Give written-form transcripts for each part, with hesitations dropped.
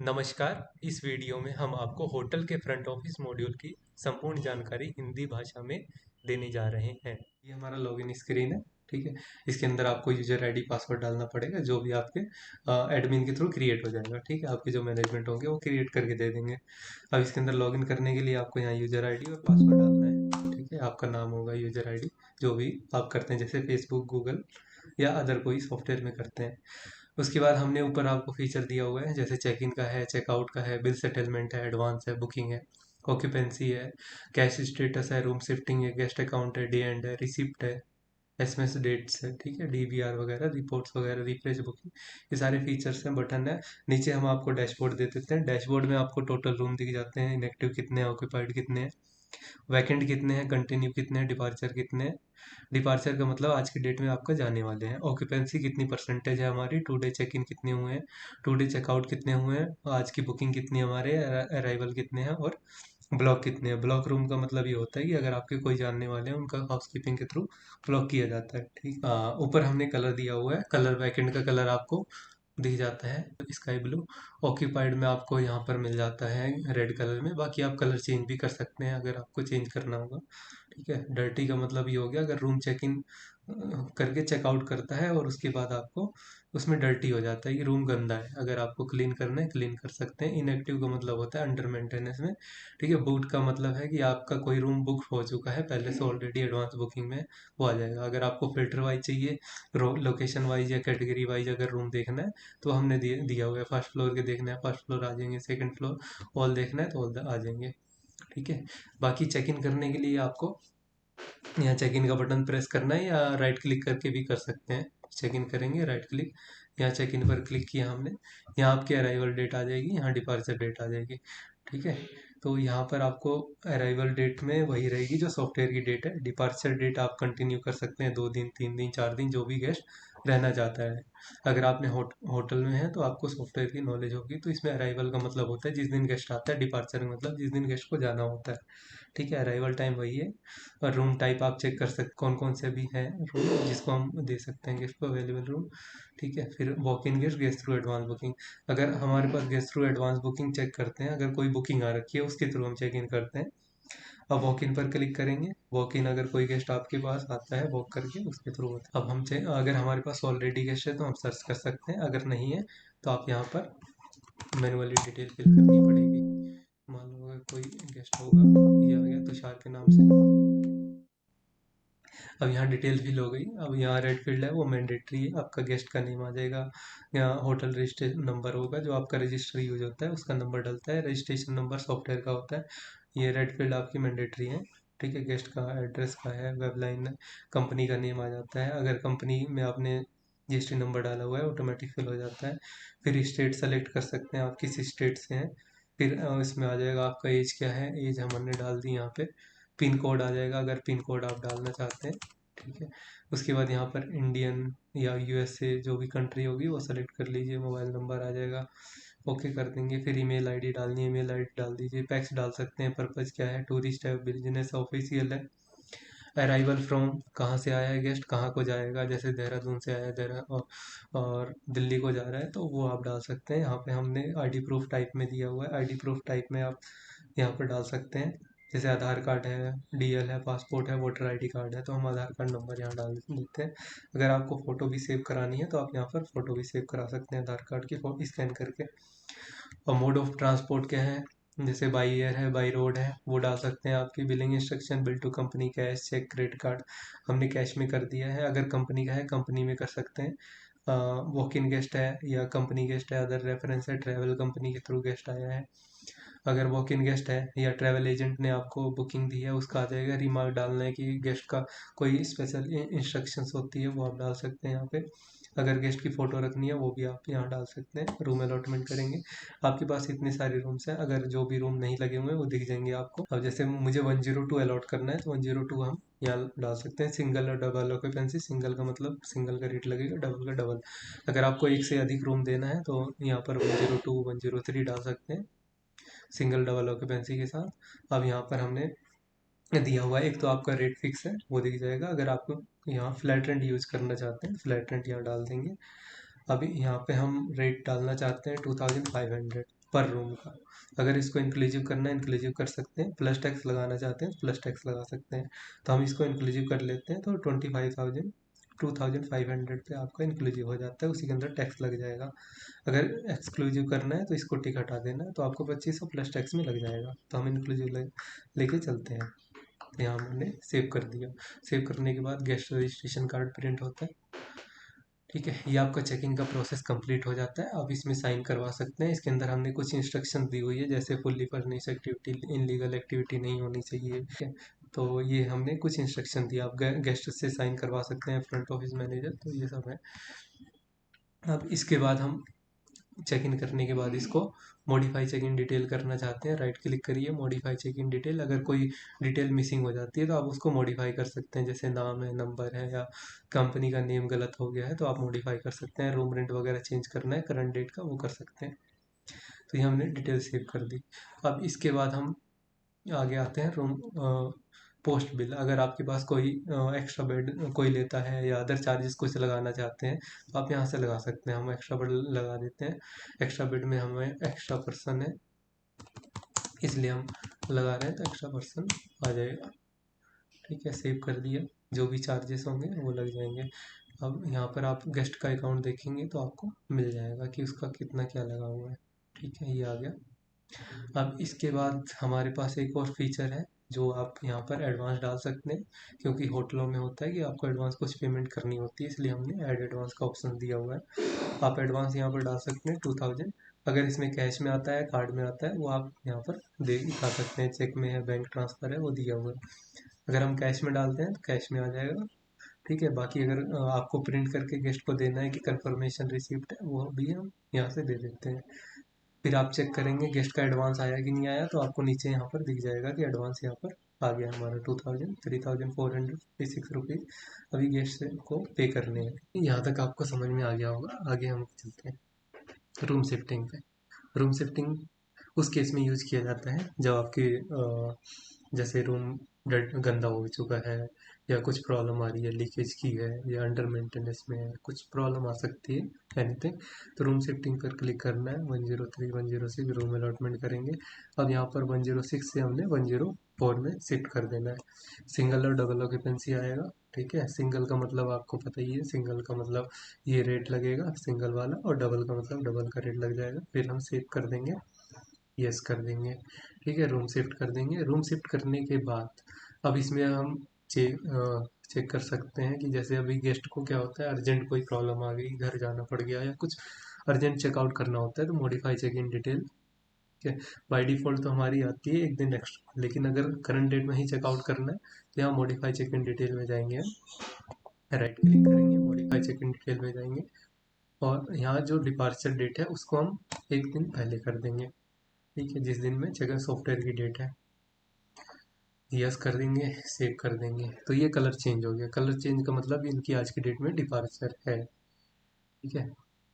नमस्कार। इस वीडियो में हम आपको होटल के फ्रंट ऑफिस मॉड्यूल की संपूर्ण जानकारी हिंदी भाषा में देने जा रहे हैं। ये हमारा लॉगिन स्क्रीन है। ठीक है, इसके अंदर आपको यूजर आईडी पासवर्ड डालना पड़ेगा, जो भी आपके एडमिन के थ्रू क्रिएट हो जाएगा। ठीक है, आपके जो मैनेजमेंट होंगे वो क्रिएट करके दे देंगे। अब इसके अंदर लॉगिन करने के लिए आपको यहाँ यूजर आईडी और पासवर्ड डालना है। ठीक है, आपका नाम होगा यूजर आईडी, जो भी आप करते हैं, जैसे फेसबुक, गूगल या अदर कोई सॉफ्टवेयर में करते हैं। उसके बाद हमने ऊपर आपको फीचर दिया हुआ है, जैसे चेक इन का है, चेकआउट का है, बिल सेटलमेंट है, एडवांस है, बुकिंग है, ऑक्यूपेंसी है, कैश स्टेटस है, रूम शिफ्टिंग है, गेस्ट अकाउंट है, डे एंड है, रिसिप्ट है, एसएमएस डेट्स है। ठीक है, डीबीआर वगैरह, रिपोर्ट्स वगैरह, रिफ्रेश बुकिंग, ये सारे फीचर्स हैं, बटन है। नीचे हम आपको डैशबोर्ड दे देते हैं। डैशबोर्ड में आपको टोटल रूम दिख जाते हैं, इनएक्टिव कितने हैं, ऑक्यूपाइड कितने हैं, वैकेंट कितने हैं, कंटिन्यू कितने हैं, डिपार्चर कितने हैं। डिपार्चर का मतलब आज की डेट में आपका जाने वाले हैं। ऑक्यूपेंसी कितनी परसेंटेज है हमारी, टू डे चेक इन कितने हुए हैं, टू डे चेकआउट कितने हुए हैं, आज की बुकिंग कितनी हमारे, अराइवल कितने हैं, और ब्लॉक कितने हैं। ब्लॉक रूम का मतलब ये होता है कि अगर आपके कोई जानने वाले हैं, उनका हाउसकीपिंग के थ्रू ब्लॉक किया जाता है। ठीक, ऊपर हमने कलर दिया हुआ है। कलर वैकेंट का कलर आपको दिख जाता है स्काई ब्लू। ऑक्यूपाइड में आपको यहाँ पर मिल जाता है रेड कलर में। बाकी आप कलर चेंज भी कर सकते हैं अगर आपको चेंज करना होगा। ठीक है, डर्टी का मतलब ये हो गया अगर रूम चेक इन करके चेकआउट करता है और उसके बाद आपको उसमें डर्टी हो जाता है कि रूम गंदा है। अगर आपको क्लीन करना है, क्लीन कर सकते हैं। इनएक्टिव का मतलब होता है अंडर मेंटेनेंस में। ठीक है, बुक्ड का मतलब है कि आपका कोई रूम बुक हो चुका है पहले से ऑलरेडी एडवांस बुकिंग में, वो आ जाएगा। अगर आपको फिल्टर वाइज चाहिए, लोकेशन वाइज या कैटेगरी वाइज अगर रूम देखना है, तो हमने दिया हुआ है। फर्स्ट फ्लोर के देखना है, फर्स्ट फ्लोर आ जाएंगे, सेकंड फ्लोर ऑल देखना है तो ऑल आ जाएंगे। ठीक है, बाकी चेक इन करने के लिए आपको यहाँ चेक इन का बटन प्रेस करना है, या राइट क्लिक करके भी कर सकते हैं। चेक इन करेंगे, राइट क्लिक, यहाँ चेक इन पर क्लिक किया हमने, यहाँ आपकी अराइवल डेट आ जाएगी, यहाँ डिपार्चर डेट आ जाएगी। ठीक है, तो यहाँ पर आपको अराइवल डेट में वही रहेगी जो सॉफ्टवेयर की डेट है। डिपार्चर डेट आप कंटिन्यू कर सकते हैं, 2 दिन, 3 दिन, 4 दिन, जो भी गेस्ट रहना चाहता है। अगर आपने होटल में है तो आपको सॉफ्टवेयर की नॉलेज होगी। तो इसमें अराइवल का मतलब होता है जिस दिन गेस्ट आता है, डिपार्चर का मतलब जिस दिन गेस्ट को जाना होता है। ठीक है, अराइवल टाइम वही है। और रूम टाइप आप चेक कर सकते कौन कौन से भी हैं रूम जिसको हम दे सकते हैं गेस्ट को अवेलेबल रूम। ठीक है, फिर walk in guest, guest through advance booking. अगर हमारे पास guest through advance booking check करते हैं, अगर कोई बुकिंग आ रखी है उसके थ्रू हम चेक इन करते हैं। अब वॉक इन पर क्लिक करेंगे। वॉक इन अगर कोई गेस्ट आपके पास आता है वॉक करके, उसके थ्रू होता है। अब हम चेक, अगर हमारे पास ऑलरेडी गेस्ट है तो हम सर्च कर सकते हैं, अगर नहीं है तो आप यहाँ पर मैनुअली डिटेल फिल करनी पड़ेगी। मान लो अगर कोई गेस्ट होगा, ये आ गया तुषार के नाम से। अब यहाँ डिटेल फिल हो गई। अब यहाँ रेड फील्ड है वो मैंडेटरी है, आपका गेस्ट का नेम आ जाएगा। यहाँ होटल रजिस्ट्रेशन नंबर होगा, जो आपका रजिस्टर यूज होता है उसका नंबर डलता है। रजिस्ट्रेशन नंबर सॉफ्टवेयर का होता है। ये रेड फील्ड आपकी मैंडेटरी है। ठीक है, गेस्ट का एड्रेस का है, वेबलाइन, कंपनी का नेम आ जाता है। अगर कंपनी में आपने जीएसटी नंबर डाला हुआ है ऑटोमेटिक फिल हो जाता है। फिर स्टेट सेलेक्ट कर सकते हैं आप किस स्टेट से हैं। फिर इसमें आ जाएगा आपका एज क्या है, एज हमने डाल दी यहाँ पे। पिन कोड आ जाएगा अगर पिन कोड आप डालना चाहते हैं। ठीक है, उसके बाद यहाँ पर इंडियन या यूएसए जो भी कंट्री होगी वो सेलेक्ट कर लीजिए। मोबाइल नंबर आ जाएगा, ओके कर देंगे। फिर ईमेल आईडी डालनी है, ईमेल आईडी डाल दीजिए। पैक्स डाल सकते हैं, पर्पज़ क्या है, टूरिस्ट है, बिजनेस, ऑफिशियल है। अराइवल फ्रॉम, कहाँ से आया है गेस्ट, कहाँ को जाएगा, जैसे देहरादून से आया है और दिल्ली को जा रहा है तो वो आप डाल सकते हैं। यहाँ पे हमने आईडी प्रूफ टाइप में दिया हुआ है। आईडी प्रूफ टाइप में आप यहाँ पर डाल सकते हैं, जैसे आधार कार्ड है, डीएल है, पासपोर्ट है, वोटर आईडी कार्ड है, तो हम आधार कार्ड नंबर यहाँ डाल देते हैं। अगर आपको फ़ोटो भी सेव करानी है तो आप यहाँ पर फ़ोटो भी सेव करा सकते हैं आधार कार्ड की फ़ोटो स्कैन करके। और मोड ऑफ ट्रांसपोर्ट क्या है, जैसे बाई एयर है, बाई रोड है, वो डाल सकते हैं। आपकी billing instruction, bill to company, cash, cheque, credit card, हमने कैश में कर दिया है। अगर कंपनी का है कंपनी में कर सकते हैं। वॉक इन गेस्ट है या कंपनी गेस्ट है, अदर रेफरेंस है, ट्रैवल कंपनी के थ्रू गेस्ट आया है। अगर वॉक इन गेस्ट है या ट्रैवल एजेंट ने आपको बुकिंग दी है उसका आ जाएगा। रिमार्क डालना है कि गेस्ट का कोई स्पेशल इंस्ट्रक्शंस होती है वो आप डाल सकते हैं यहाँ पे। अगर गेस्ट की फ़ोटो रखनी है वो भी आप यहाँ डाल सकते हैं। रूम अलॉटमेंट करेंगे, आपके पास इतने सारे रूम्स हैं, अगर जो भी रूम नहीं लगे हुए हैं वो दिख जाएंगे आपको। अब जैसे मुझे 102 अलॉट करना है तो 102 हम यहाँ डाल सकते हैं। सिंगल और डबल ऑक्यूपेंसी, सिंगल का मतलब सिंगल का रेट लगेगा, डबल का डबल। अगर आपको एक से अधिक रूम देना है तो यहाँ पर 102, 103 डाल सकते हैं, सिंगल डबल ऑक्यूपेंसी के साथ। अब यहाँ पर हमने दिया हुआ है, एक तो आपका रेट फिक्स है वो दिख जाएगा। अगर आपको यहाँ फ्लैट रेंट यूज़ करना चाहते हैं, फ्लैट रेंट यहाँ डाल देंगे। अभी यहाँ पे हम रेट डालना चाहते हैं 2500। पर रूम का। अगर इसको इंक्लूसिव करना है इंक्लूसिव कर सकते हैं, प्लस टैक्स लगाना चाहते हैं प्लस टैक्स लगा सकते हैं। तो हम इसको इंक्लूसिव कर लेते हैं, तो 25,000 2,500 पे आपका इंक्लूसिव हो जाता है, उसी के अंदर टैक्स लग जाएगा। अगर एक्सक्लूसिव करना है तो इसको टिक हटा देना है, तो आपको 2500 प्लस टैक्स में लग जाएगा। तो हम इंक्लूसिव लेके चलते हैं। तो यहाँ हमने सेव कर दिया। सेव करने के बाद गेस्ट रजिस्ट्रेशन कार्ड प्रिंट होता है। ठीक है, ये आपका चेकिंग का प्रोसेस कंप्लीट हो जाता है। आप इसमें साइन करवा सकते हैं। इसके अंदर हमने कुछ इंस्ट्रक्शन दी हुई है, जैसे fully furnish activity, illegal activity नहीं होनी चाहिए। ठीक है, तो ये हमने कुछ इंस्ट्रक्शन दिया। आप गेस्ट से साइन करवा सकते हैं, फ्रंट ऑफिस मैनेजर, तो ये सब है। अब इसके बाद हम चेक इन करने के बाद इसको मॉडिफाई चेक इन डिटेल करना चाहते हैं, राइट क्लिक करिए मॉडिफाई चेक इन डिटेल। अगर कोई डिटेल मिसिंग हो जाती है तो आप उसको मॉडिफाई कर सकते हैं, जैसे नाम है, नंबर है, या कंपनी का नेम गलत हो गया है तो आप मॉडिफाई कर सकते हैं। रूम रेंट वगैरह चेंज करना है करंट डेट का, वो कर सकते हैं। तो ये हमने डिटेल सेव कर दी। अब इसके बाद हम आगे आते हैं रूम पोस्ट बिल। अगर आपके पास कोई एक्स्ट्रा बेड कोई लेता है या अदर चार्जेस कुछ लगाना चाहते हैं तो आप यहाँ से लगा सकते हैं। हम एक्स्ट्रा बेड लगा देते हैं। एक्स्ट्रा बेड में हमें एक्स्ट्रा पर्सन है इसलिए हम लगा रहे हैं, तो एक्स्ट्रा पर्सन आ जाएगा। ठीक है, सेव कर दिया। जो भी चार्जेस होंगे वो लग जाएंगे। अब यहाँ पर आप गेस्ट का अकाउंट देखेंगे तो आपको मिल जाएगा कि उसका कितना क्या लगा हुआ है। ठीक है, ये आ गया। अब इसके बाद हमारे पास एक और फीचर है जो आप यहाँ पर एडवांस डाल सकते हैं, क्योंकि होटलों में होता है कि आपको एडवांस कुछ पेमेंट करनी होती है, इसलिए हमने ऐड एडवांस का ऑप्शन दिया हुआ है। आप एडवांस यहाँ पर डाल सकते हैं 2000। अगर इसमें कैश में आता है, कार्ड में आता है, वो आप यहाँ पर दे दिखा सकते हैं। चेक में है, बैंक ट्रांसफ़र है, वो दिया हुआ है। अगर हम कैश में डालते हैं तो कैश में आ जाएगा। ठीक है, बाकी अगर आपको प्रिंट करके गेस्ट को देना है कि कंफर्मेशन रिसिप्ट है, वो भी हम यहाँ से दे देते हैं। फिर आप चेक करेंगे गेस्ट का एडवांस आया कि नहीं आया, तो आपको नीचे यहाँ पर दिख जाएगा कि एडवांस यहाँ पर आ गया हमारा 2000 3,456 रुपीज़ अभी गेस्ट को पे करने हैं। यहाँ तक आपको समझ में आ गया होगा। आगे हम चलते हैं रूम शिफ्टिंग पे। रूम शिफ्टिंग उस केस में यूज़ किया जाता है जब आपके जैसे रूम गंदा हो चुका है, या कुछ प्रॉब्लम आ रही है, लीकेज की है, या अंडर मेंटेनेंस में है, कुछ प्रॉब्लम आ सकती है एनीथिंग, तो रूम शिफ्टिंग पर क्लिक करना है। 103 106 रूम अलॉटमेंट करेंगे। अब यहाँ पर 106 से हमने 104 में शिफ्ट कर देना है। सिंगल और डबल ऑक्यूपेंसी आएगा। ठीक है, सिंगल का मतलब आपको पता ही है, सिंगल का मतलब ये रेट लगेगा सिंगल वाला, और डबल का मतलब डबल का रेट लग जाएगा। फिर हम सेव कर देंगे, यस कर देंगे। ठीक है, रूम शिफ्ट कर देंगे। रूम शिफ्ट करने के बाद अब इसमें हम चेक कर सकते हैं कि जैसे अभी गेस्ट को क्या होता है, अर्जेंट कोई प्रॉब्लम आ गई, घर जाना पड़ गया, या कुछ अर्जेंट चेकआउट करना होता है, तो मॉडिफाई चेक इन डिटेल। ठीक है, बाय डिफ़ॉल्ट तो हमारी आती है एक दिन एक्स्ट्रा, लेकिन अगर करंट डेट में ही चेकआउट करना है तो यहाँ मॉडिफाई चेक इन डिटेल में जाएंगे, हम राइट क्लिक करेंगे, मॉडिफाई चेक इन डिटेल में जाएंगे, और यहाँ जो डिपार्चर डेट है उसको हम एक दिन पहले कर देंगे। ठीक है, जिस दिन में जगह सॉफ्टवेयर की डेट है, यस कर देंगे, सेव कर देंगे। तो ये कलर चेंज हो गया। कलर चेंज का मतलब इनकी आज की डेट में डिपार्चर है। ठीक है,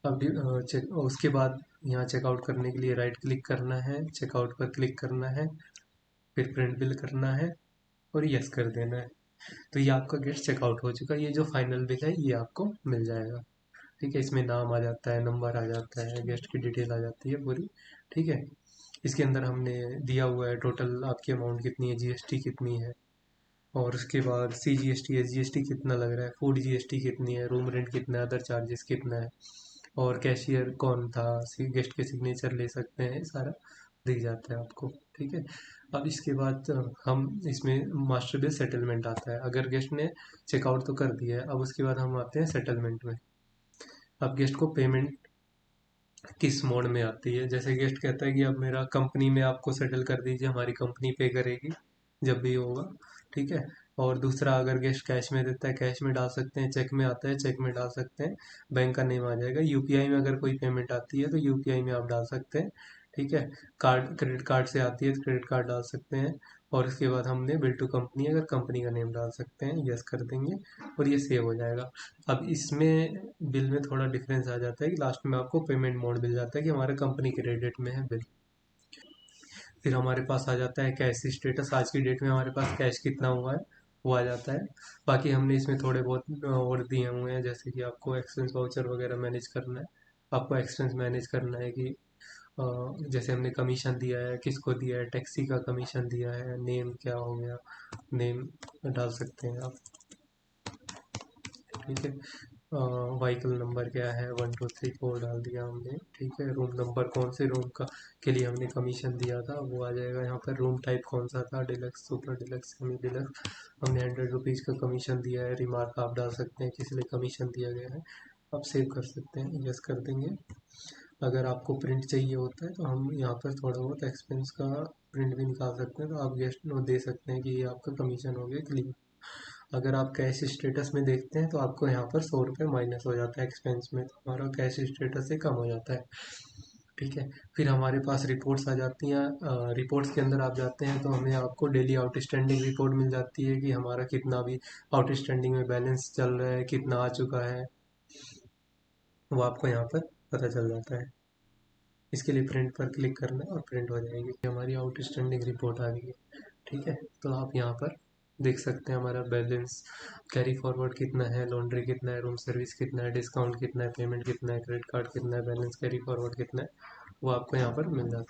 अब चेक उसके बाद यहाँ चेकआउट करने के लिए राइट क्लिक करना है, चेकआउट पर क्लिक करना है, फिर प्रिंट बिल करना है और यस कर देना है। तो ये आपका गेस्ट चेकआउट हो चुका है। ये जो फाइनल बिल है ये आपको मिल जाएगा। ठीक है, इसमें नाम आ जाता है, नंबर आ जाता है, गेस्ट की डिटेल आ जाती है पूरी। ठीक है, इसके अंदर हमने दिया हुआ है टोटल आपकी अमाउंट कितनी है, जीएसटी कितनी है, और उसके बाद CGST SGST कितना लग रहा है, फूड GST कितनी है, रूम रेंट कितना है, अदर चार्जेस कितना है, और कैशियर कौन था, गेस्ट के सिग्नेचर ले सकते हैं, सारा दिख जाता है आपको। ठीक है, अब इसके बाद हम इसमें मास्टर बिल सेटलमेंट आता है। अगर गेस्ट ने चेकआउट तो कर दिया है, अब उसके बाद हम आते हैं सेटलमेंट में। अब गेस्ट को पेमेंट किस मोड में आती है, जैसे गेस्ट कहता है कि अब मेरा कंपनी में आपको सेटल कर दीजिए, हमारी कंपनी पे करेगी जब भी होगा। ठीक है, और दूसरा अगर गेस्ट कैश में देता है कैश में डाल सकते हैं, चेक में आता है चेक में डाल सकते हैं, बैंक का नेम आ जाएगा। यूपीआई में अगर कोई पेमेंट आती है तो यूपीआई में आप डाल सकते हैं। ठीक है, कार्ड क्रेडिट कार्ड से आती है तो क्रेडिट कार्ड डाल सकते हैं, और उसके बाद हमने बिल टू कंपनी अगर कंपनी का नेम डाल सकते हैं, यस कर देंगे, और ये सेव हो जाएगा। अब इसमें बिल में थोड़ा डिफरेंस आ जाता है कि लास्ट में आपको पेमेंट मोड मिल जाता है कि हमारे कंपनी क्रेडिट में है बिल। फिर हमारे पास आ जाता है कैश स्टेटस, आज की डेट में हमारे पास कैश कितना हुआ है वो आ जाता है। बाकी हमने इसमें थोड़े बहुत और दिए हुए हैं, जैसे कि आपको एक्सपेंस वाउचर वगैरह मैनेज करना है, आपको एक्सपेंस मैनेज करना है कि जैसे हमने कमीशन दिया है, किसको दिया है, टैक्सी का कमीशन दिया है, नेम क्या हो गया, नेम डाल सकते हैं आप। ठीक है, व्हीकल नंबर क्या है, 1 2 3 4 डाल दिया हमने। ठीक है, रूम नंबर, कौन से रूम का के लिए हमने कमीशन दिया था वो आ जाएगा यहाँ पर। रूम टाइप कौन सा था, deluxe, super deluxe, semi deluxe. हमने 100 रुपीज़ का कमीशन दिया है। रिमार्क आप डाल सकते हैं किस लिए कमीशन दिया गया है। आप सेव कर सकते हैं, यस कर देंगे। अगर आपको प्रिंट चाहिए होता है तो हम यहाँ पर थोड़ा बहुत एक्सपेंस का प्रिंट भी निकाल सकते हैं, तो आप गेस्ट नोट दे सकते हैं कि ये आपका कमीशन हो गया क्लियर। अगर आप कैश स्टेटस में देखते हैं तो आपको यहाँ पर 100 रुपये माइनस हो जाता है एक्सपेंस में, तो हमारा कैश स्टेटस से कम हो जाता है। ठीक है, फिर हमारे पास रिपोर्ट्स आ जाती हैं। रिपोर्ट्स के अंदर आप जाते हैं तो हमें आपको डेली आउटस्टैंडिंग रिपोर्ट मिल जाती है कि हमारा कितना भी आउटस्टैंडिंग में बैलेंस चल रहा है, कितना आ चुका है, वो आपको यहाँ पर पता चल जाता है। इसके लिए प्रिंट पर क्लिक करना है और प्रिंट हो जाएगी, हमारी आउटस्टैंडिंग रिपोर्ट आ गई है। ठीक है, तो आप यहाँ पर देख सकते हैं हमारा बैलेंस, कैरी फॉरवर्ड कितना है, लॉन्ड्री कितना है, रूम सर्विस कितना है, डिस्काउंट कितना है, पेमेंट कितना है, क्रेडिट कार्ड कितना है, बैलेंस कैरी फॉरवर्ड कितना है, वो आपको यहाँ पर मिल जाता है।